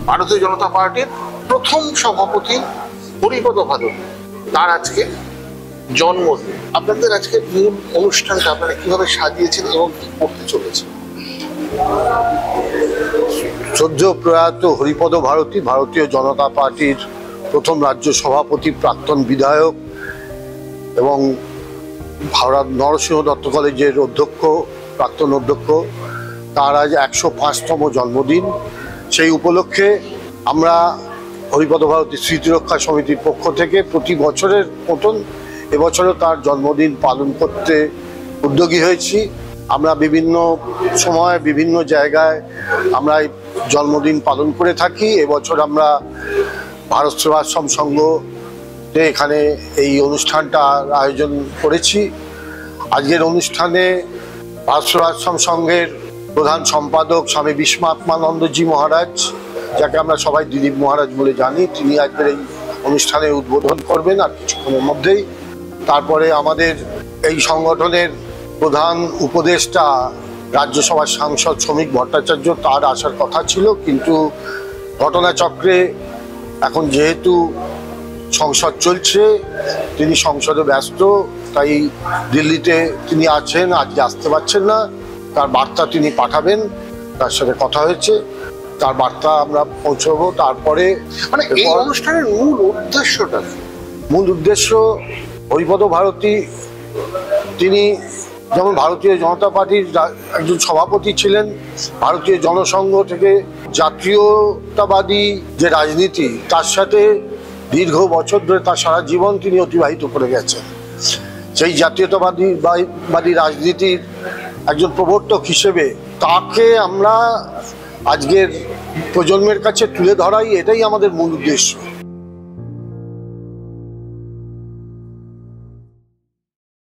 ভারতীয় জনতা পার্টির প্রথম সভাপতি হরিপদ ভাদুড়ী, তার আজকে জন্মদিন। আপনাদের আজকে মূল অনুষ্ঠানটা আপনারা কিভাবে সাজিয়েছেন এবং কি করতে চলেছে? সদ্য প্রয়াত হরিপদ ভারতী ভারতীয় জনতা পার্টির প্রথম রাজ্য সভাপতি, প্রাক্তন বিধায়ক এবং হাওড়া নরসিংহ দত্ত কলেজের অধ্যক্ষ, প্রাক্তন অধ্যক্ষ, তার আজ 105তম জন্মদিন। সেই উপলক্ষে আমরা হরিপদ ভারতী স্মৃতিরক্ষা সমিতির পক্ষ থেকে প্রতি বছরের মতন এবছরও তার জন্মদিন পালন করতে উদ্যোগী হয়েছি। আমরা বিভিন্ন সময় বিভিন্ন জায়গায় আমরা এই জন্মদিন পালন করে থাকি। এবছর আমরা ভারত সেবাশ্রম সংঘতে এখানে এই অনুষ্ঠানটার আয়োজন করেছি। আজকের অনুষ্ঠানে ভারত সেবাশ্রম সংঘের প্রধান সম্পাদক স্বামী বিষ্মাত্মানন্দজি মহারাজ, যাকে আমরা সবাই দিলীপ মহারাজ বলে জানি, তিনি আজকের এই অনুষ্ঠানের উদ্বোধন করবেন আর কিছুক্ষণের মধ্যেই। তারপরে আমাদের এই সংগঠনের প্রধান উপদেষ্টা রাজ্যসভার সাংসদ শ্রমিক ভট্টাচার্য, তার আসার কথা ছিল, কিন্তু ঘটনাচক্রে এখন যেহেতু সংসদ চলছে, তিনি সংসদে ব্যস্ত, তাই দিল্লিতে তিনি আছেন, আজকে আসতে পারছেন না। তার বার্তা তিনি পাঠাবেন, তার সাথে কথা হয়েছে, তার বার্তা আমরা পৌঁছবো। তারপরে মানে এই অনুষ্ঠানের মূল উদ্দেশ্যটা, মূল উদ্দেশ্য হরিপদ ভারতী তিনি যেমন ভারতীয় জনতা পার্টির একজন সভাপতি ছিলেন, ভারতীয় জনসংঘ থেকে জাতীয়তাবাদী যে রাজনীতি, তার সাথে দীর্ঘ বছর ধরে তার সারা জীবন তিনি অতিবাহিত করে গেছেন। সেই জাতীয়তাবাদী রাজনীতির একজন প্রবর্তক হিসেবে তাকে আমরা আজকের প্রজন্মের কাছে তুলে ধরাই, এটাই আমাদের মূল উদ্দেশ্য।